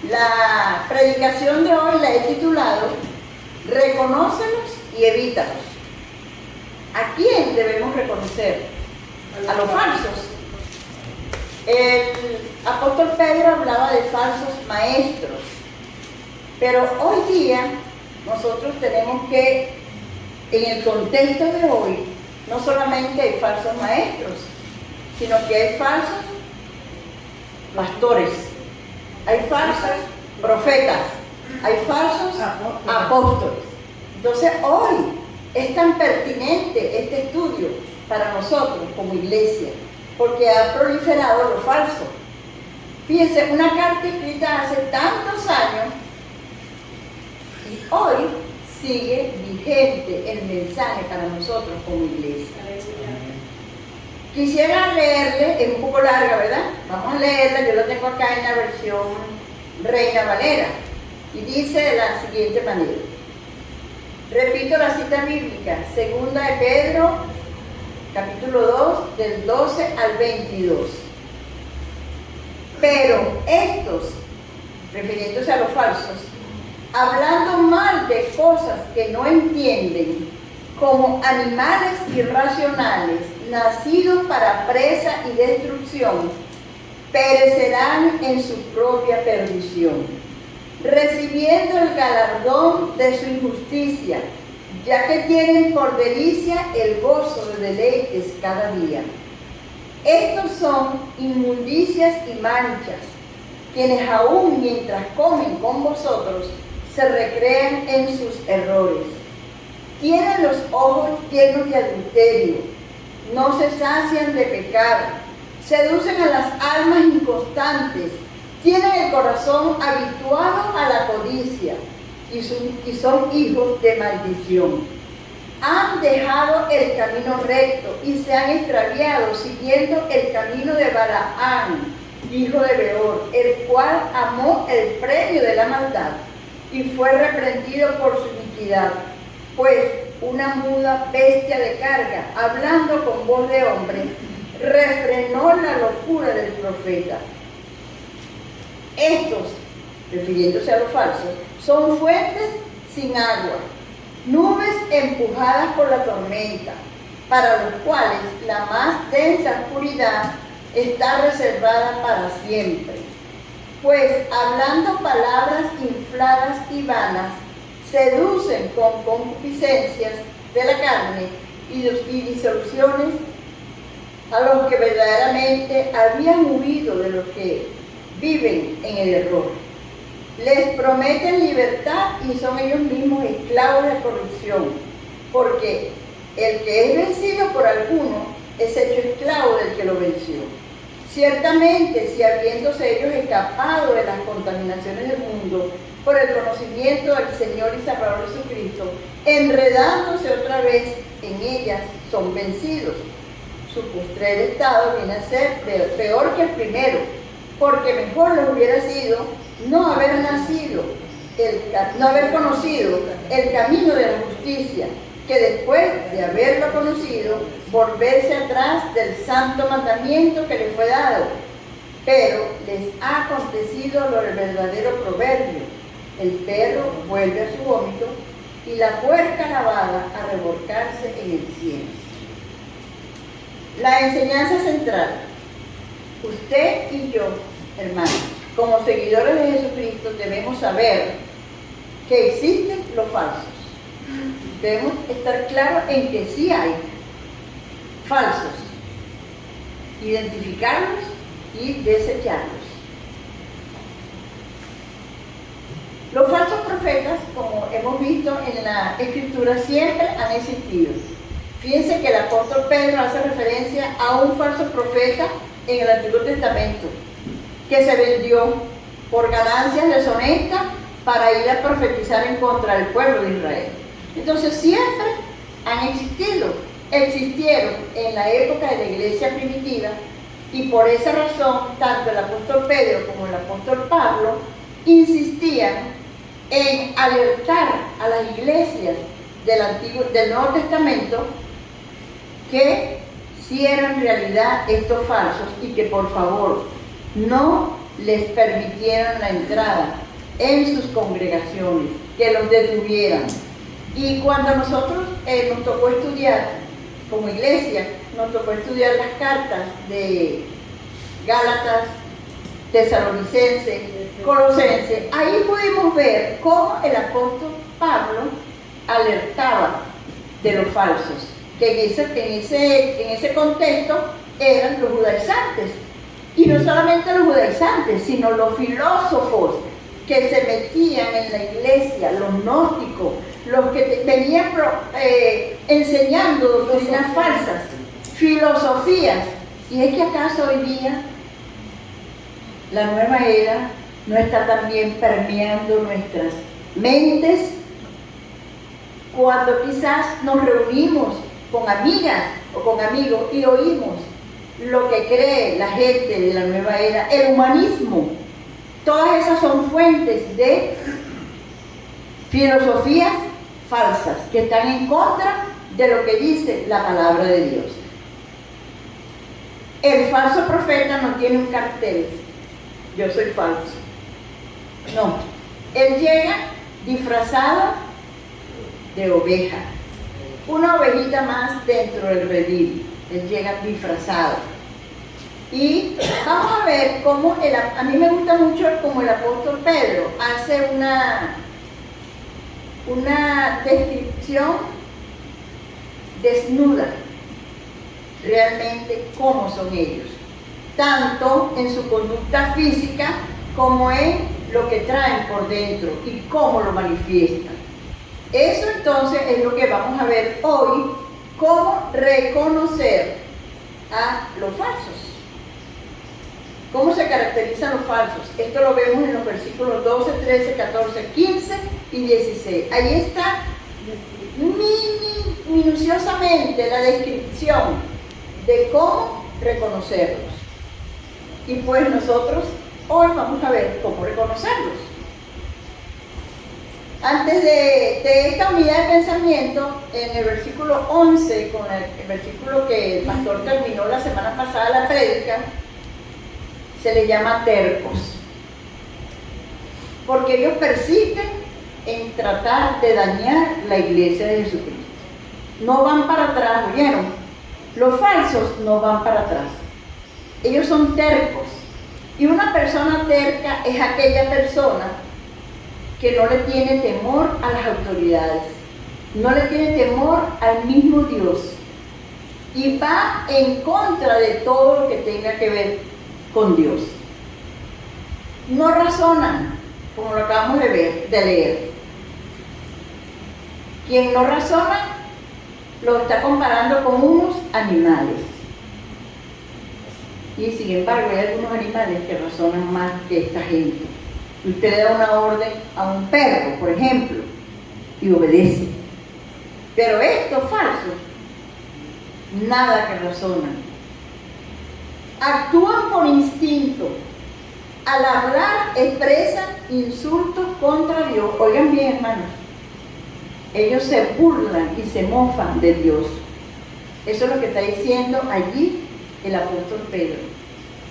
La predicación de hoy la he titulado Reconócelos y evítalos. ¿A quién debemos reconocer? A los falsos. El apóstol Pedro hablaba de falsos maestros, pero hoy día nosotros tenemos que, en el contexto de hoy, no solamente hay falsos maestros, sino que hay falsos pastores, hay falsos profetas, hay falsos apóstoles. Entonces hoy es tan pertinente este estudio para nosotros como iglesia, porque ha proliferado lo falso. Fíjense, una carta escrita hace tantos años y hoy sigue vigente el mensaje para nosotros como iglesia. Quisiera leerle, es un poco larga, ¿verdad? Vamos a leerla, yo la tengo acá en la versión Reina Valera, y dice de la siguiente manera. Repito la cita bíblica, segunda de Pedro, capítulo 2, del 12 al 22. Pero estos, refiriéndose a los falsos, hablando mal de cosas que no entienden, como animales irracionales, nacidos para presa y destrucción, perecerán en su propia perdición, recibiendo el galardón de su injusticia, ya que tienen por delicia el gozo de deleites cada día. Estos son inmundicias y manchas, quienes aún mientras comen con vosotros se recrean en sus errores. Tienen los ojos llenos de adulterio, no se sacian de pecado, seducen a las almas inconstantes, tienen el corazón habituado a la codicia y son hijos de maldición. Han dejado el camino recto y se han extraviado siguiendo el camino de Balaam, hijo de Beor, el cual amó el premio de la maldad y fue reprendido por su iniquidad, pues una muda bestia de carga, hablando con voz de hombre, refrenó la locura del profeta. Estos, refiriéndose a los falsos, son fuentes sin agua, nubes empujadas por la tormenta, para los cuales la más densa oscuridad está reservada para siempre. Pues hablando palabras infladas y vanas, seducen con concupiscencias de la carne y disoluciones a los que verdaderamente habían huido de los que viven en el error. Les prometen libertad y son ellos mismos esclavos de corrupción, porque el que es vencido por alguno es hecho esclavo del que lo venció. Ciertamente, si habiéndose ellos escapado de las contaminaciones del mundo por el conocimiento del Señor y Salvador Jesucristo, enredándose otra vez en ellas, son vencidos. Su postrer estado viene a ser peor que el primero, porque mejor les hubiera sido no haber conocido el camino de la justicia, que después de haberlo conocido, volverse atrás del santo mandamiento que les fue dado. Pero les ha acontecido lo del verdadero proverbio: el perro vuelve a su vómito y la puerca lavada a revolcarse en el cielo. La enseñanza central. Usted y yo, hermanos, como seguidores de Jesucristo, debemos saber que existen los falsos. Debemos estar claros en que sí hay falsos, identificarlos y desecharlos. Los falsos profetas, como hemos visto en la Escritura, siempre han existido. Fíjense que el apóstol Pedro hace referencia a un falso profeta en el Antiguo Testamento que se vendió por ganancias deshonestas para ir a profetizar en contra del pueblo de Israel. Entonces siempre han existieron en la época de la iglesia primitiva, y por esa razón tanto el apóstol Pedro como el apóstol Pablo insistían en alertar a las iglesias del Nuevo Testamento que si eran realidad estos falsos y que por favor no les permitieran la entrada en sus congregaciones, que los detuvieran. Y cuando nosotros nos tocó estudiar como iglesia, nos tocó estudiar las cartas de Gálatas, Tesalonicenses, Colosenses, ahí pudimos ver cómo el apóstol Pablo alertaba de los falsos, que en ese contexto eran los judaizantes. Y no solamente los judaizantes, sino los filósofos que se metían en la iglesia, los gnósticos, los que venían enseñando doctrinas falsas, filosofías. ¿Y es que acaso hoy día la nueva era no está también permeando nuestras mentes? Cuando quizás nos reunimos con amigas o con amigos y oímos lo que cree la gente de la nueva era, el humanismo, todas esas son fuentes de filosofías falsas que están en contra de lo que dice la palabra de Dios. El falso profeta no tiene un cartel, yo soy falso. No, él llega disfrazado de oveja, una ovejita más dentro del redil. Él llega disfrazado. Y vamos a ver cómo, a mí me gusta mucho como el apóstol Pedro hace una descripción desnuda, realmente cómo son ellos, tanto en su conducta física como en lo que traen por dentro y cómo lo manifiestan. Eso entonces es lo que vamos a ver hoy, cómo reconocer a los falsos. ¿Cómo se caracterizan los falsos? Esto lo vemos en los versículos 12, 13, 14, 15 y 16. Ahí está minuciosamente la descripción de cómo reconocerlos. Y pues nosotros hoy vamos a ver cómo reconocerlos. Antes de esta unidad de pensamiento, en el versículo 11, con el versículo que el pastor terminó la semana pasada la prédica, se les llama tercos, porque ellos persisten en tratar de dañar la iglesia de Jesucristo. No van para atrás, ¿oyeron? Los falsos no van para atrás. Ellos son tercos. Y una persona terca es aquella persona que no le tiene temor a las autoridades, no le tiene temor al mismo Dios y va en contra de todo lo que tenga que ver con Dios. No razonan, como lo acabamos de leer. Quien no razona lo está comparando con unos animales. Y sin embargo hay algunos animales que razonan más que esta gente. Usted le da una orden a un perro, por ejemplo, y obedece. Pero estos falsos, nada que razonan. Actúan por instinto. Al hablar expresan insultos contra Dios. Oigan bien, hermanos. Ellos se burlan y se mofan de Dios. Eso es lo que está diciendo allí el apóstol Pedro.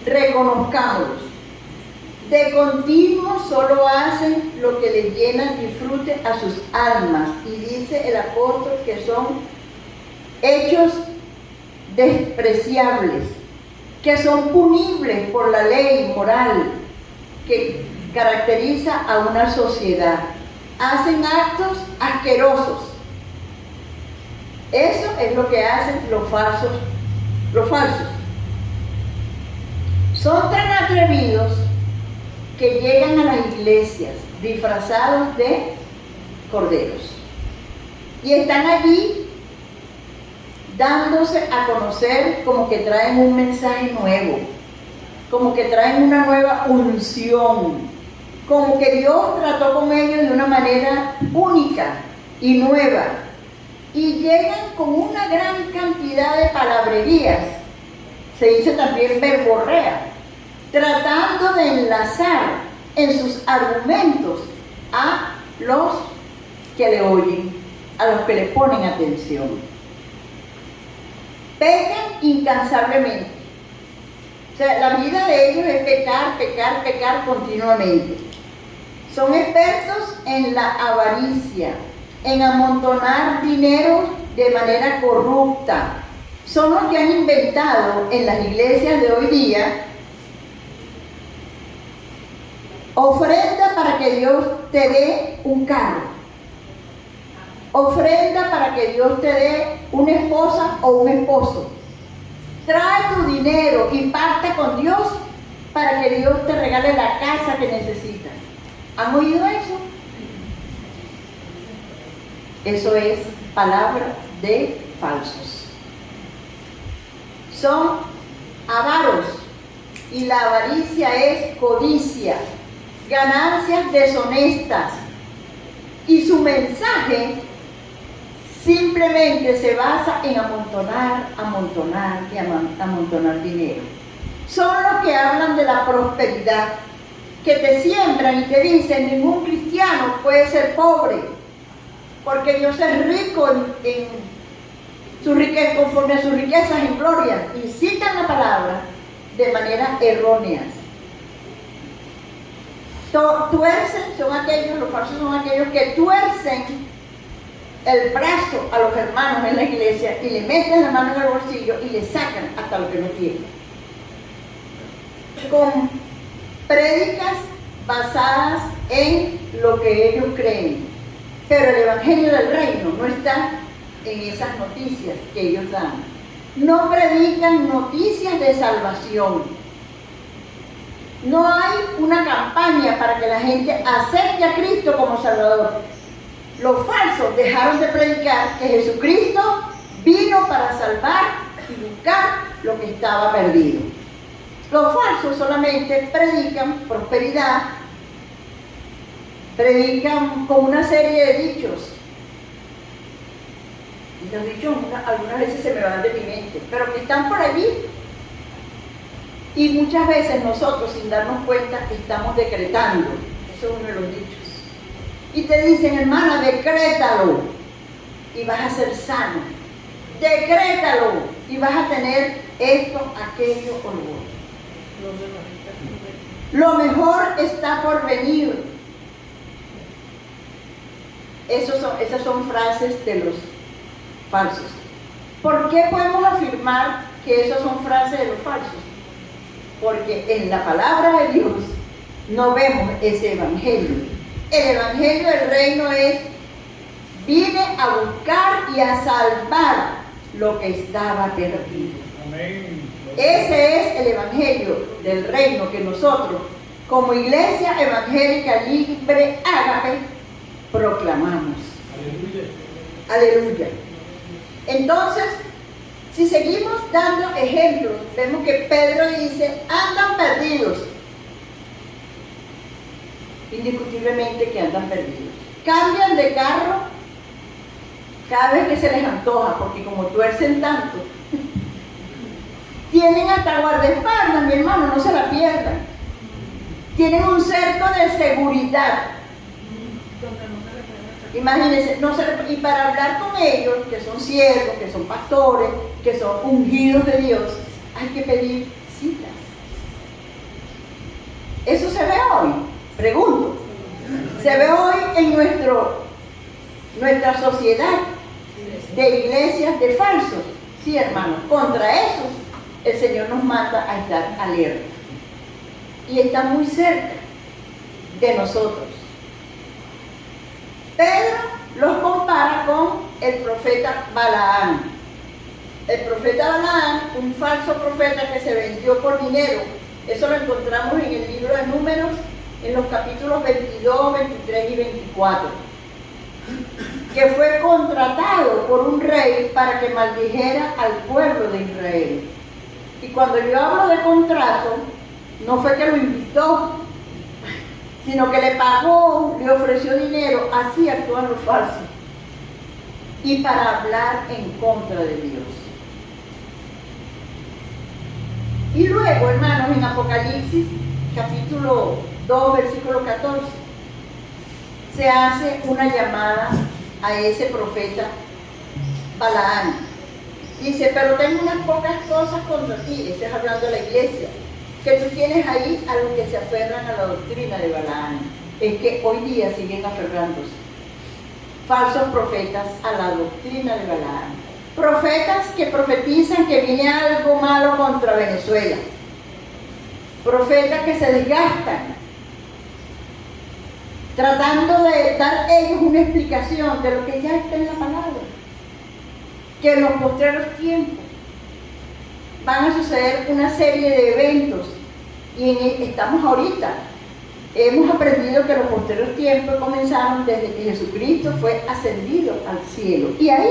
Reconozcámoslos. De continuo solo hacen lo que les llena disfrute a sus almas. Y dice el apóstol que son hechos despreciables, que son punibles por la ley moral que caracteriza a una sociedad. Hacen actos asquerosos. Eso es lo que hacen los falsos. Son tan atrevidos que llegan a las iglesias disfrazados de corderos y están allí dándose a conocer como que traen un mensaje nuevo, como que traen una nueva unción, como que Dios trató con ellos de una manera única y nueva, y llegan con una gran cantidad de palabrerías, se dice también verborrea, tratando de enlazar en sus argumentos a los que le oyen, a los que le ponen atención. Pecan incansablemente, sea, la vida de ellos es pecar, pecar, pecar continuamente. Son expertos en la avaricia, en amontonar dinero de manera corrupta. Son los que han inventado en las iglesias de hoy día ofrenda para que Dios te dé un carro, ofrenda para que Dios te dé una esposa o un esposo. Trae tu dinero y pacta con Dios para que Dios te regale la casa que necesitas. ¿Han oído eso? Eso es palabra de falsos. Son avaros y la avaricia es codicia, ganancias deshonestas, y su mensaje simplemente se basa en amontonar, amontonar y amontonar dinero. Son los que hablan de la prosperidad, que te siembran y te dicen: ningún cristiano puede ser pobre, porque Dios es rico en su riqueza, conforme a sus riquezas en gloria, y citan la palabra de manera errónea. Tuercen, son aquellos, los falsos son aquellos que tuercen el brazo a los hermanos en la iglesia y le meten la mano en el bolsillo y le sacan hasta lo que no tienen. Con prédicas basadas en lo que ellos creen. Pero el evangelio del reino no está en esas noticias que ellos dan. No predican noticias de salvación. No hay una campaña para que la gente acepte a Cristo como Salvador. Los falsos dejaron de predicar que Jesucristo vino para salvar y buscar lo que estaba perdido. Los falsos solamente predican prosperidad, predican con una serie de dichos. Y los dichos algunas veces se me van de mi mente, pero que están por allí. Y muchas veces nosotros, sin darnos cuenta, estamos decretando. Eso es uno de los dichos. Y te dicen: hermana, decrétalo y vas a ser sano. Decrétalo y vas a tener esto, aquello o lo otro. Lo mejor está por venir. Esas son frases de los falsos. ¿Por qué podemos afirmar que esas son frases de los falsos? Porque en la palabra de Dios no vemos ese evangelio. El evangelio del reino es: vine a buscar y a salvar lo que estaba perdido. Amén. Ese es el evangelio del reino que nosotros, como Iglesia Evangélica Libre Ágape, proclamamos. Aleluya. Aleluya. Entonces, si seguimos dando ejemplos, vemos que Pedro dice: andan perdidos. Indiscutiblemente que andan perdidos. Cambian de carro cada vez que se les antoja, porque como tuercen tanto, tienen hasta guardaespaldas, mi hermano, no se la pierdan. Tienen un cerco de seguridad. Imagínense, y para hablar con ellos, que son siervos, que son pastores, que son ungidos de Dios, hay que pedir citas. ¿Eso se ve hoy? Pregunto. ¿Se ve hoy en nuestra sociedad de iglesias de falsos? Sí, hermanos. Contra esos, el Señor nos manda a estar alerta. Y está muy cerca de nosotros. Pedro los compara con el profeta Balaam. El profeta Balaam, un falso profeta que se vendió por dinero. Eso lo encontramos en el libro de Números, en los capítulos 22, 23 y 24. Que fue contratado por un rey para que maldijera al pueblo de Israel. Y cuando yo hablo de contrato, no fue que lo invitó, sino que le pagó, le ofreció dinero. Así actúan los falsos. Y para hablar en contra de Dios. Y luego, hermanos, en Apocalipsis, capítulo 2, versículo 14, se hace una llamada a ese profeta Balaam. Dice: pero tengo unas pocas cosas contra ti. Estás hablando de la iglesia. que tú tienes ahí a los que se aferran a la doctrina de Balaam. Es que hoy día siguen aferrándose falsos profetas a la doctrina de Balaam. Profetas que profetizan que viene algo malo contra Venezuela. Profetas que se desgastan, tratando de dar ellos una explicación de lo que ya está en la palabra. Que en los postreros tiempos van a suceder una serie de eventos y estamos ahorita. Hemos aprendido que los postreros tiempos comenzaron desde que Jesucristo fue ascendido al cielo. Y ahí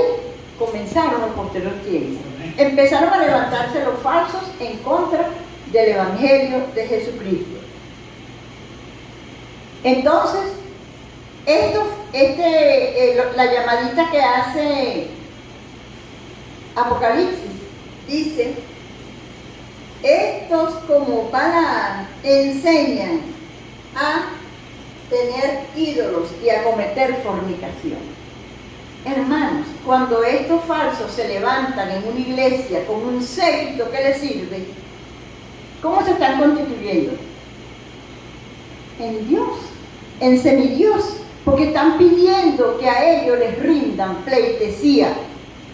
comenzaron los postreros tiempos. Empezaron a levantarse los falsos en contra del Evangelio de Jesucristo. Entonces, la llamadita que hace Apocalipsis dice: estos como Balaam enseñan a tener ídolos y a cometer fornicación. Hermanos, cuando estos falsos se levantan en una iglesia con un séquito que les sirve, ¿cómo se están constituyendo? En Dios, en semidios, porque están pidiendo que a ellos les rindan pleitesía,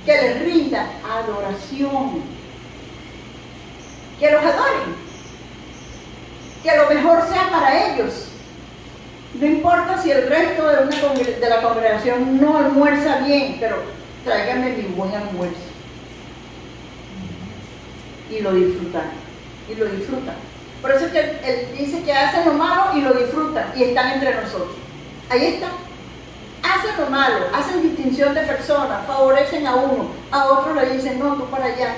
que les rindan adoración, que los adoren, que lo mejor sea para ellos. No importa si el resto de la congregación no almuerza bien, pero tráigame mi buen almuerzo. Y lo disfrutan, y lo disfrutan. Por eso es que él dice que hacen lo malo y lo disfrutan, y están entre nosotros. Ahí está. Hacen lo malo, hacen distinción de personas, favorecen a uno, a otros le dicen, no, tú para allá.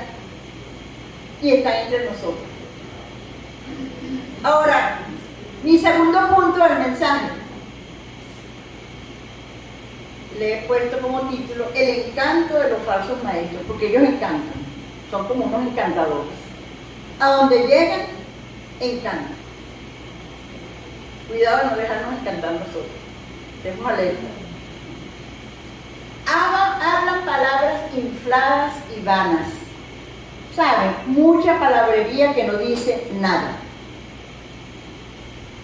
Y están entre nosotros. Ahora, mi segundo punto del mensaje, le he puesto como título el encanto de los falsos maestros, porque ellos encantan, son como unos encantadores. A donde llegan, encantan. Cuidado de no dejarnos encantar nosotros. Estemos alerta. Hablan palabras infladas y vanas. ¿Saben? Mucha palabrería que no dice nada.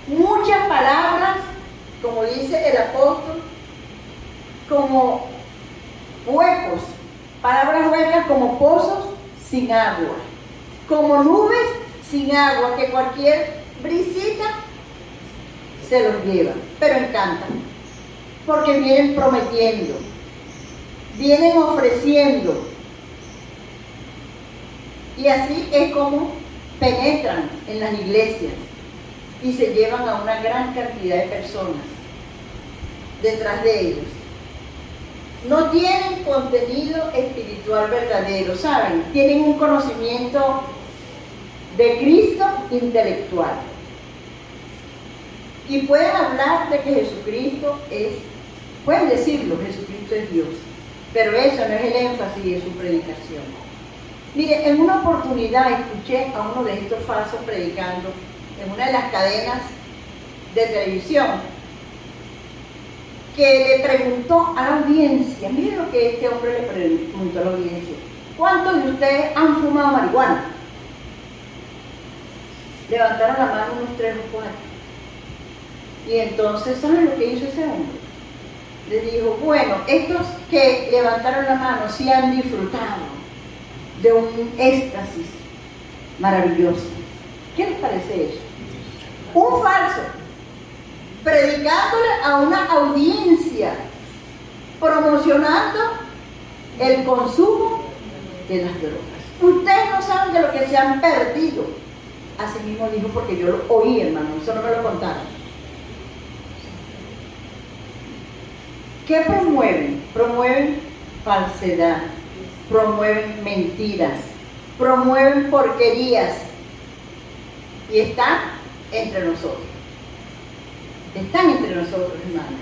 Muchas palabras, como dice el apóstol, como huecos, palabras huecas como pozos sin agua, como nubes sin agua, que cualquier brisita se los lleva, pero encantan, porque vienen prometiendo, vienen ofreciendo, y así es como penetran en las iglesias y se llevan a una gran cantidad de personas detrás de ellos. No tienen contenido espiritual verdadero, ¿saben? Tienen un conocimiento de Cristo intelectual. Y pueden hablar de que Jesucristo pueden decirlo, Jesucristo es Dios, pero eso no es el énfasis de su predicación. Mire, en una oportunidad escuché a uno de estos falsos predicando en una de las cadenas de televisión, que le preguntó a la audiencia, miren lo que este hombre le preguntó a la audiencia: ¿cuántos de ustedes han fumado marihuana? Levantaron la mano unos 3 o 4. Y entonces, ¿saben lo que hizo ese hombre? Le dijo, bueno, estos que levantaron la mano sí han disfrutado de un éxtasis maravilloso. ¿Qué les parece eso? Un falso predicándole a una audiencia, promocionando el consumo de las drogas. Ustedes no saben de lo que se han perdido. Así mismo dijo, porque yo lo oí, hermano, eso no me lo contaron. ¿Qué promueven? Promueven falsedad, promueven mentiras, promueven porquerías, y están entre nosotros. Están entre nosotros, hermanos.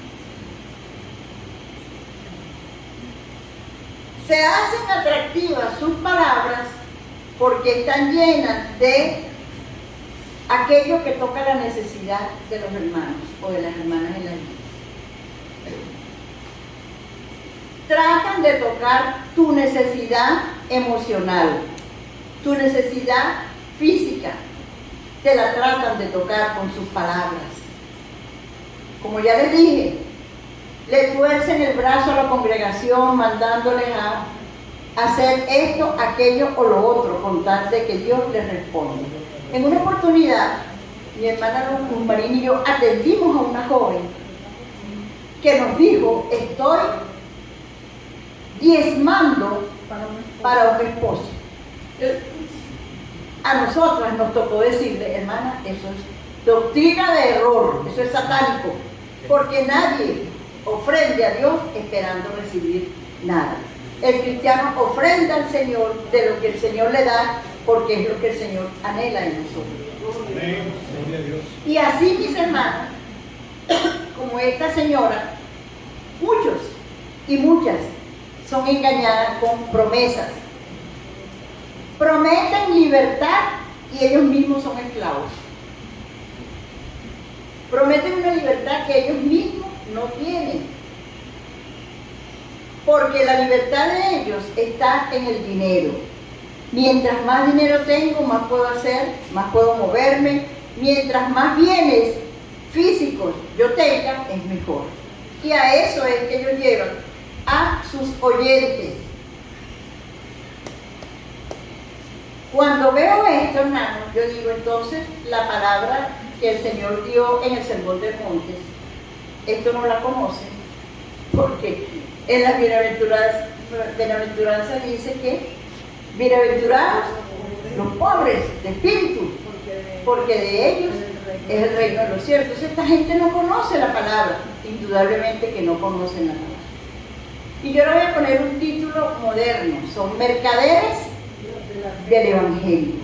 Se hacen atractivas sus palabras porque están llenas de aquello que toca la necesidad de los hermanos o de las hermanas en la iglesia. Tratan de tocar tu necesidad emocional, tu necesidad física, te la tratan de tocar con sus palabras. Como ya les dije, le tuercen el brazo a la congregación mandándoles a hacer esto, aquello o lo otro, con tal de que Dios les responde. En una oportunidad, mi hermana Luz Marín y yo atendimos a una joven que nos dijo: estoy diezmando para un esposo. A nosotras nos tocó decirle: hermana, eso es doctrina de error, eso es satánico, porque nadie ofrende a Dios esperando recibir nada. El cristiano ofrenda al Señor de lo que el Señor le da, porque es lo que el Señor anhela en nosotros. Amén. Gloria a Dios. Y así, mis hermanos, como esta señora, muchos y muchas son engañadas con promesas. Prometen libertad y ellos mismos son esclavos. Prometen una libertad que ellos mismos no tienen. Porque la libertad de ellos está en el dinero. Mientras más dinero tengo, más puedo hacer, más puedo moverme. Mientras más bienes físicos yo tenga, es mejor. Y a eso es que ellos llevan a sus oyentes. Cuando veo esto, hermanos, yo digo, entonces la palabra que el Señor dio en el Sermón del Monte, esto no la conocen, porque en las bienaventuranzas dice que bienaventurados los pobres de espíritu, porque de ellos es el reino de los cielos. Entonces esta gente no conoce la palabra, indudablemente que no conocen la palabra. Y yo le voy a poner un título moderno: son mercaderes del Evangelio.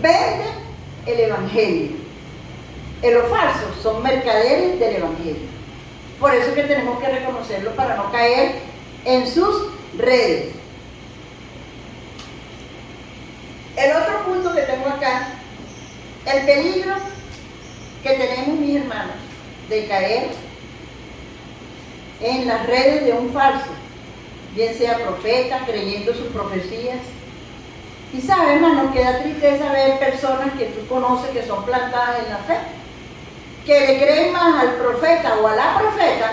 Venden el Evangelio. En los falsos son mercaderes del Evangelio. Por eso que tenemos que reconocerlo para no caer en sus redes. El otro punto que tengo acá, el peligro que tenemos, mis hermanos, de caer en las redes de un falso, bien sea profeta, creyendo sus profecías. Y sabes, hermano, que da tristeza ver personas que tú conoces que son plantadas en la fe, que le creen más al profeta o a la profeta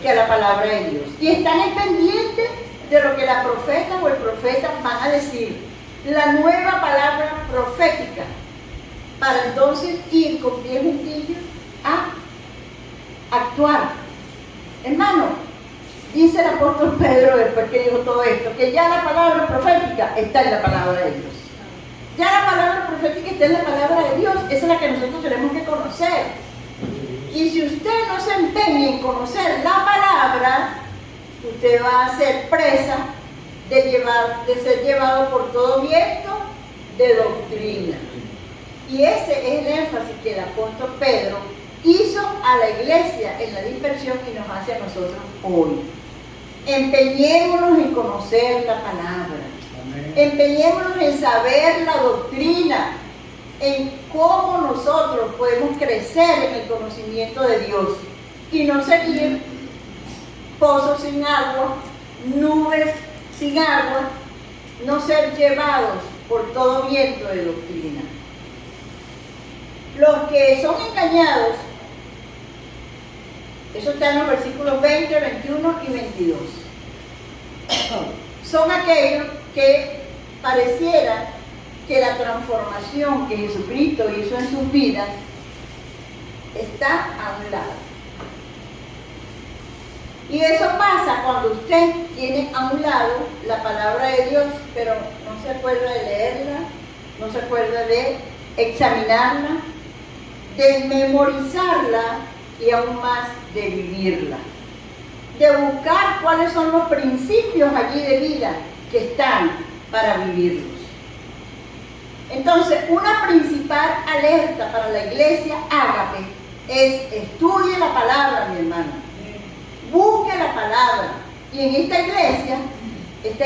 que a la palabra de Dios. Y están pendientes de lo que la profeta o el profeta van a decir, la nueva palabra profética, para entonces ir con pie juntillo a actuar. Hermano, dice el apóstol Pedro, después que dijo todo esto, que ya la palabra profética está en la palabra de Dios. Ya la palabra profética está en la palabra de Dios, esa es la que nosotros tenemos que conocer. Y si usted no se empeña en conocer la palabra, usted va a ser presa de ser llevado por todo viento de doctrina. Y ese es el énfasis que el apóstol Pedro hizo a la iglesia en la dispersión y nos hace a nosotros hoy. Empeñémonos en conocer la palabra. Amén. Empeñémonos en saber la doctrina, en cómo nosotros podemos crecer en el conocimiento de Dios y no seguir pozos sin agua, nubes sin agua, no ser llevados por todo viento de doctrina. Los que son engañados, eso está en los versículos 20, 21 y 22, son aquellos que pareciera que la transformación que Jesucristo hizo en sus vidas está a un lado. Y eso pasa cuando usted tiene a un lado la palabra de Dios, pero no se acuerda de leerla, no se acuerda de examinarla, de memorizarla y aún más de vivirla. De buscar cuáles son los principios allí de vida que están para vivirlos. Entonces, una principal alerta para la iglesia ágape es: estudie la palabra, mi hermano. Busque la palabra. Y en esta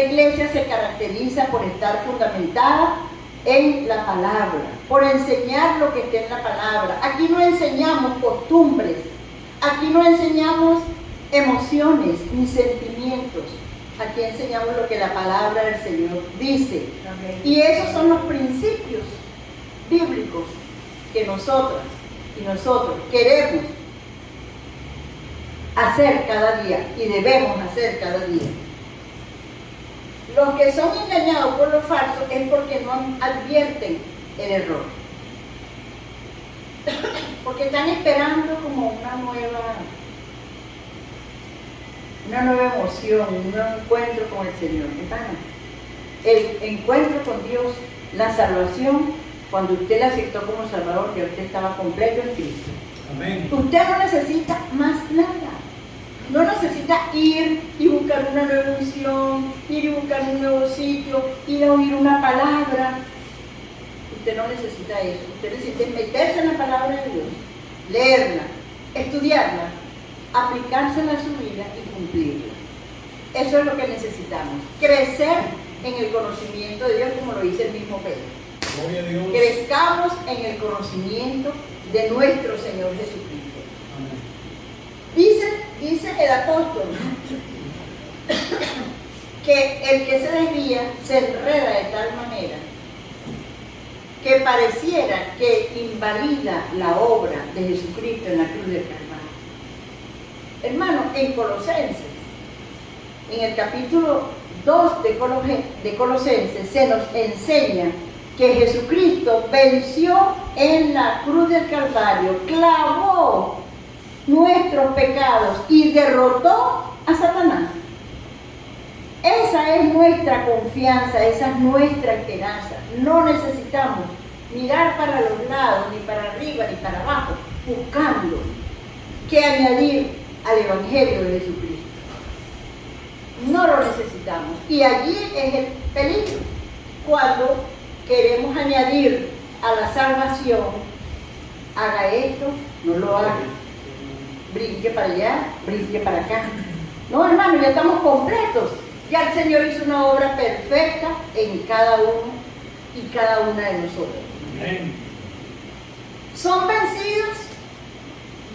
iglesia se caracteriza por estar fundamentada en la palabra, por enseñar lo que está en la palabra. Aquí no enseñamos costumbres, aquí no enseñamos emociones ni sentimientos. Aquí enseñamos lo que la palabra del Señor dice. Amén. Y esos son los principios bíblicos que nosotras y nosotros queremos hacer cada día y debemos hacer cada día. Los que son engañados por lo falso es porque no advierten el error. Porque están esperando como una nueva emoción, un nuevo encuentro con el Señor. Hermano, el encuentro con Dios, la salvación, cuando usted la aceptó como Salvador, que usted estaba completo en Cristo. Amén. Usted no necesita más nada. No necesita ir y buscar una nueva unción, ir y buscar un nuevo sitio, ir a oír una palabra. Usted no necesita eso. Usted necesita meterse en la palabra de Dios, leerla, estudiarla, aplicársela a su vida y cumplirla. Eso es lo que necesitamos. Crecer en el conocimiento de Dios, como lo dice el mismo Pedro. Gloria a Dios. Crezcamos en el conocimiento de nuestro Señor Jesucristo. Dice el apóstol que el que se desvía se enreda de tal manera que pareciera que invalida la obra de Jesucristo en la cruz del Calvario. Hermano, en Colosenses, en el capítulo 2 de Colosenses, se nos enseña que Jesucristo venció en la cruz del Calvario, clavó nuestros pecados y derrotó a Satanás. Esa es nuestra confianza, esa es nuestra esperanza. No necesitamos mirar para los lados, ni para arriba, ni para abajo, buscando qué añadir al Evangelio de Jesucristo. No lo necesitamos. Y allí es el peligro, cuando queremos añadir a la salvación, haga esto, no lo haga. Brinque para allá, brinque para acá. No, hermano, ya estamos completos. Ya el Señor hizo una obra perfecta en cada uno y cada una de nosotros. Amén. Son vencidos,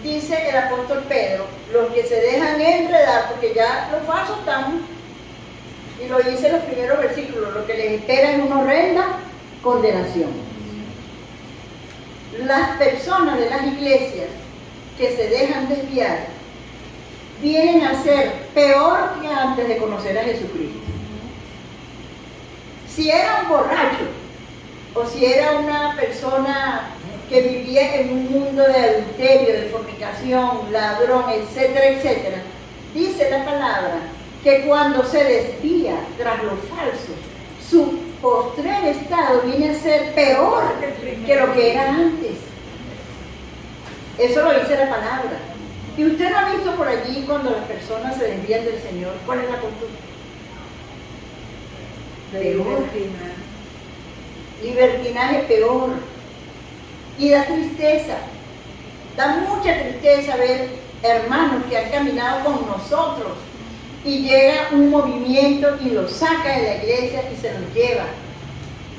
dice el apóstol Pedro, los que se dejan enredar, porque ya los falsos están, y lo dice en los primeros versículos, lo que les espera es una horrenda condenación. Las personas de las iglesias que se dejan desviar vienen a ser peor que antes de conocer a Jesucristo. Si era un borracho o si era una persona que vivía en un mundo de adulterio, de fornicación, ladrón, etcétera, etcétera, dice la palabra que cuando se desvía tras lo falso, su postrer estado viene a ser peor que lo que era antes. Eso lo dice la palabra. Y usted no ha visto por allí cuando las personas se desvían del Señor, ¿cuál es la costumbre? Peor. Libertinaje peor. Y da tristeza. Da mucha tristeza ver hermanos que han caminado con nosotros y llega un movimiento y los saca de la iglesia y se los lleva.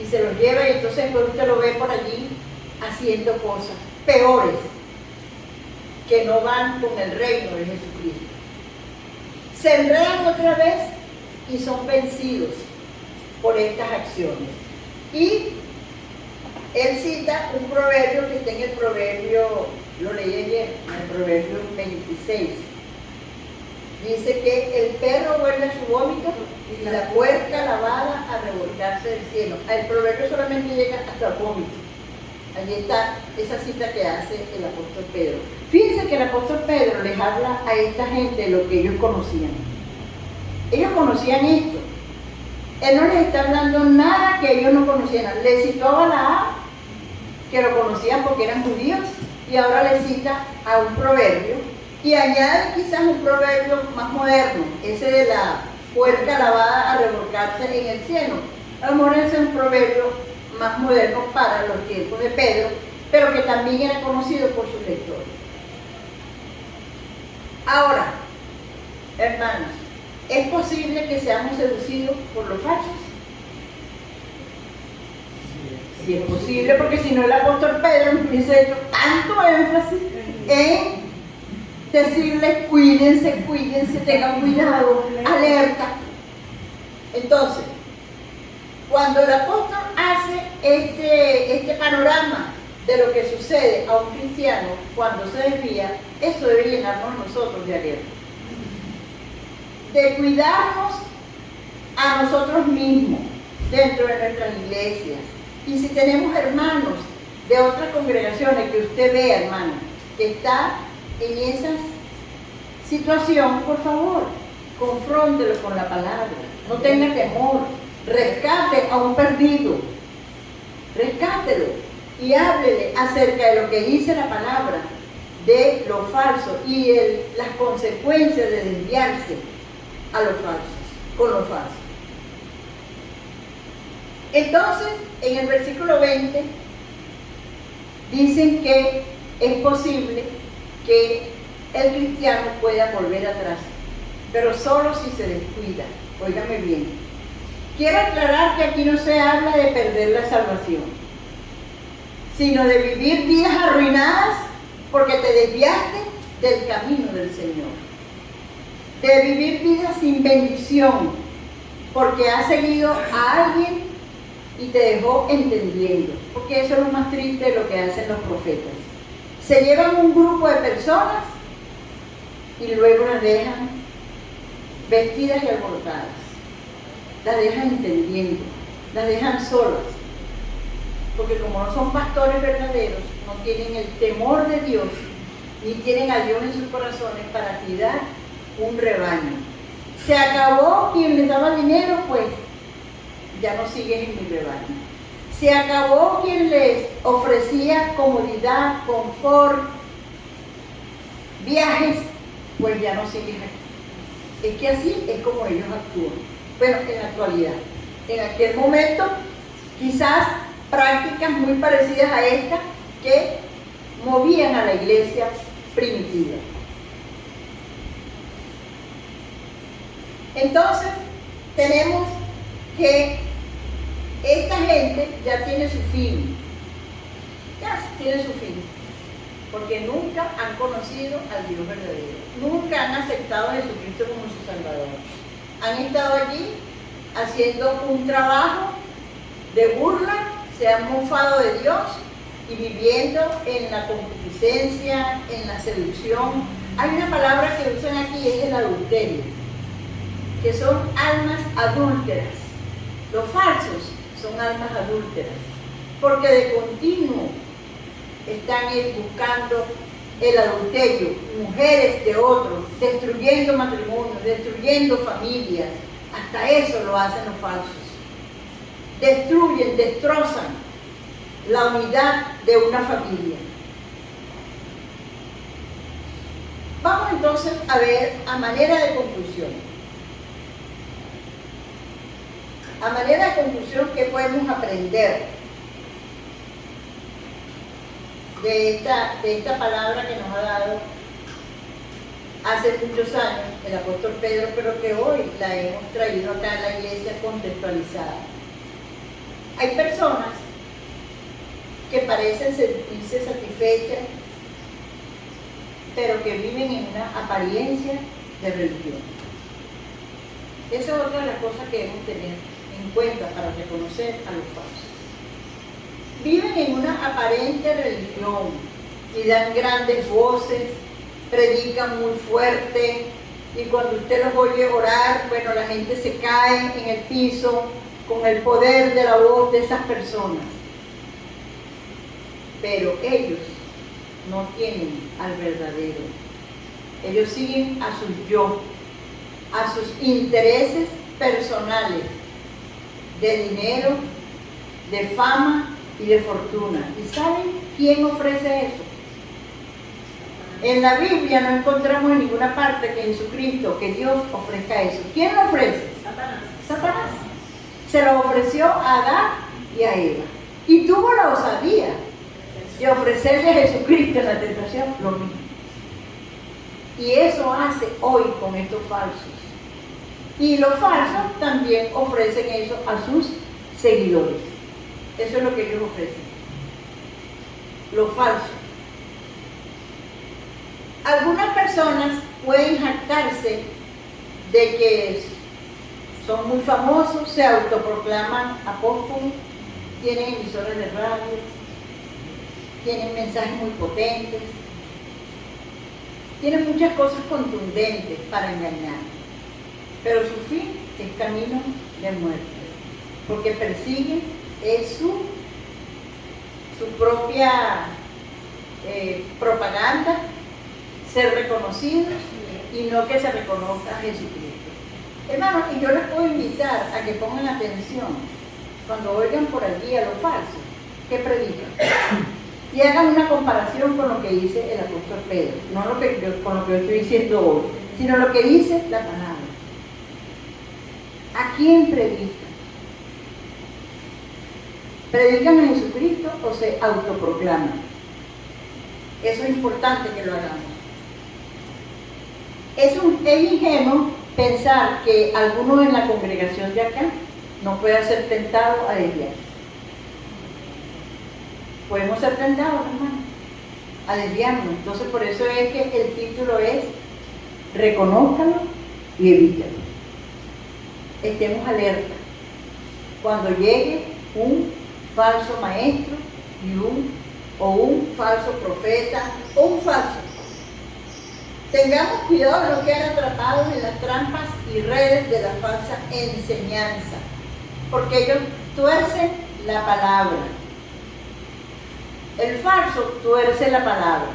Y se los lleva y entonces usted lo ve por allí haciendo cosas peores que no van con el reino de Jesucristo. Se enredan otra vez y son vencidos por estas acciones. Y él cita un proverbio que está en el proverbio, lo leí ayer, en el proverbio 26. Dice que el perro vuelve a su vómito y la puerca lavada a revolcarse del cielo. El proverbio solamente llega hasta el vómito. Allí está esa cita que hace el apóstol Pedro. Fíjense que el apóstol Pedro les habla a esta gente de lo que ellos conocían. Ellos conocían esto. Él no les está hablando nada que ellos no conocieran. Les citó a Balaam, que lo conocían porque eran judíos, y ahora les cita a un proverbio, y añade quizás un proverbio más moderno, ese de la puerca lavada a revolcarse en el cielo. A lo mejor ese es un proverbio más moderno para los tiempos de Pedro, pero que también era conocido por sus lectores. Ahora, hermanos, ¿es posible que seamos seducidos por los falsos? Sí, es posible, porque si no el apóstol Pedro no hubiese hecho tanto énfasis en decirles cuídense, tengan cuidado, alerta. Entonces, cuando el apóstol hace este panorama de lo que sucede a un cristiano cuando se desvía, eso debe llenarnos nosotros de alerta. De cuidarnos a nosotros mismos dentro de nuestras iglesias. Y si tenemos hermanos de otras congregaciones que usted vea, hermano, que está en esa situación, por favor, confróntelo con la palabra. No tenga temor. Rescate a un perdido. Rescátelo y háblele acerca de lo que dice la palabra, de lo falso y las consecuencias de desviarse a lo falso, con lo falso. Entonces, en el versículo 20, dicen que es posible que el cristiano pueda volver atrás, pero solo si se descuida. Óigame bien. Quiero aclarar que aquí no se habla de perder la salvación, sino de vivir vidas arruinadas porque te desviaste del camino del Señor. De vivir vidas sin bendición porque has seguido a alguien y te dejó entendiendo, porque eso es lo más triste de lo que hacen los profetas. Se llevan un grupo de personas y luego las dejan vestidas y alborotadas, las dejan entendiendo, las dejan solas, porque como no son pastores verdaderos, no tienen el temor de Dios, ni tienen a Dios en sus corazones para cuidar un rebaño. Se acabó quien les daba dinero, pues ya no siguen en mi rebaño. Se acabó quien les ofrecía comodidad, confort, viajes, pues ya no siguen aquí. Es que así es como ellos actúan. Bueno, en la actualidad. En aquel momento, quizás prácticas muy parecidas a estas que movían a la iglesia primitiva. Entonces, tenemos que esta gente ya tiene su fin. Ya tiene su fin. Porque nunca han conocido al Dios verdadero. Nunca han aceptado a Jesucristo como su Salvador. Han estado allí haciendo un trabajo de burla, se han mofado de Dios y viviendo en la concupiscencia, en la seducción. Hay una palabra que usan aquí, es el adulterio, que son almas adúlteras. Los falsos son almas adúlteras, porque de continuo están buscando el adulterio, mujeres de otros, destruyendo matrimonios, destruyendo familias. Hasta eso lo hacen los falsos. Destruyen, destrozan la unidad de una familia. Vamos entonces a ver a manera de conclusión. A manera de conclusión, ¿qué podemos aprender de esta palabra que nos ha dado hace muchos años el apóstol Pedro, pero que hoy la hemos traído acá en la iglesia contextualizada? Hay personas que parecen sentirse satisfechas, pero que viven en una apariencia de religión. Esa es otra de las cosas que debemos tener en cuenta para reconocer a los falsos. Viven en una aparente religión y dan grandes voces, predican muy fuerte, y cuando usted los oye orar, bueno, la gente se cae en el piso con el poder de la voz de esas personas. Pero ellos no tienen al verdadero. Ellos siguen a sus yo, a sus intereses personales, de dinero, de fama y de fortuna. ¿Y saben quién ofrece eso? En la Biblia no encontramos en ninguna parte que Jesucristo, que Dios ofrezca eso. ¿Quién lo ofrece? Satanás. Satanás. Se lo ofreció a Adán y a Eva. Y tuvo la osadía de ofrecerle a Jesucristo en la tentación lo mismo. Y eso hace hoy con estos falsos. Y los falsos también ofrecen eso a sus seguidores. Eso es lo que ellos ofrecen. Los falsos. Algunas personas pueden jactarse de que son muy famosos, se autoproclaman apóstoles, tienen emisoras de radio, tienen mensajes muy potentes, tienen muchas cosas contundentes para engañar, pero su fin es camino de muerte, porque persiguen es su propia propaganda, ser reconocidos y no que se reconozca a Jesucristo. Hermanos, y yo les puedo invitar a que pongan atención cuando oigan por allí a los falsos que predican y hagan una comparación con lo que dice el apóstol Pedro, no con lo que yo estoy diciendo hoy, sino lo que dice la palabra. ¿A quién predican? ¿Predican a Jesucristo o se autoproclaman? Eso es importante que lo hagamos. Es ingenuo pensar que alguno en la congregación de acá no pueda ser tentado a desviarse. Podemos ser tentados, hermano, a desviarnos. Entonces, por eso es que el título es reconózcalo y evítalo. Estemos alerta cuando llegue un falso maestro o un falso profeta o un falso. Tengamos cuidado de no quedar atrapados en las trampas y redes de la falsa enseñanza, porque ellos tuercen la palabra. El falso tuerce la palabra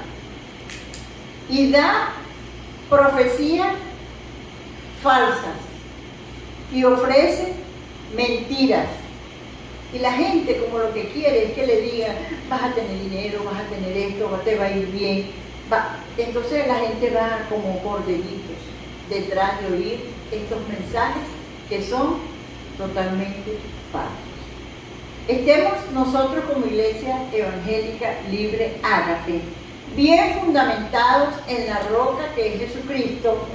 y da profecías falsas y ofrece mentiras. Y la gente como lo que quiere es que le digan, vas a tener dinero, vas a tener esto, te va a ir bien. Entonces la gente va como corderitos detrás de oír estos mensajes que son totalmente falsos. Estemos nosotros como Iglesia Evangélica Libre Ágape, bien fundamentados en la roca que es Jesucristo,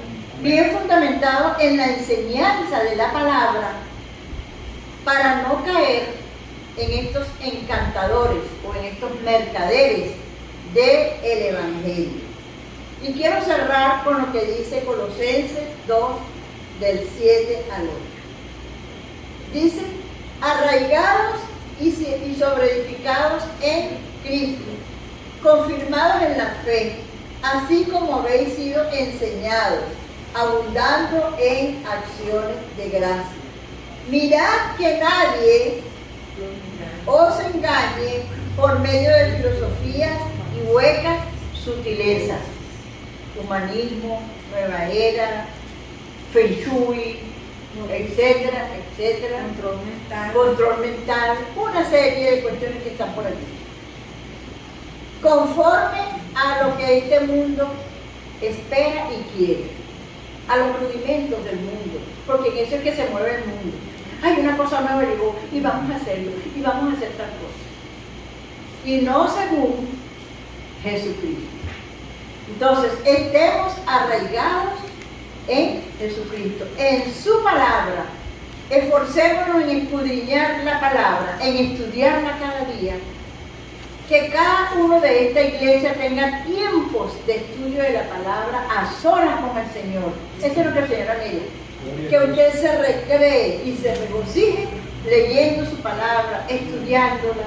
bien fundamentados en la enseñanza de la palabra, para no caer en estos encantadores o en estos mercaderes del Evangelio. Y quiero cerrar con lo que dice Colosenses 2, del 7 al 8. Dice, arraigados y sobreedificados en Cristo, confirmados en la fe, así como habéis sido enseñados, abundando en acciones de gracia. Mirad que nadie os engañe por medio de filosofías y huecas sutilezas, humanismo, nueva era, feng shui, etcétera, etcétera, control mental, una serie de cuestiones que están por aquí. Conforme a lo que este mundo espera y quiere, a los rudimentos del mundo, porque en eso es que se mueve el mundo. Hay una cosa nueva, digo, y vamos a hacerlo, y vamos a hacer tal cosa. Y no según Jesucristo. Entonces, estemos arraigados en Jesucristo, en su palabra. Esforcémonos en escudriñar la palabra, en estudiarla cada día. Que cada uno de esta iglesia tenga tiempos de estudio de la palabra a solas con el Señor. Eso es lo que el Señor anhela. Que usted se recree y se regocije leyendo su palabra, estudiándola,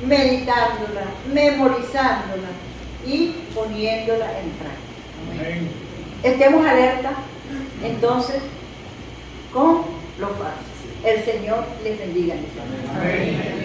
meditándola, memorizándola y poniéndola en práctica. Amén. Estemos alerta entonces con los falsos. El Señor les bendiga. Amén.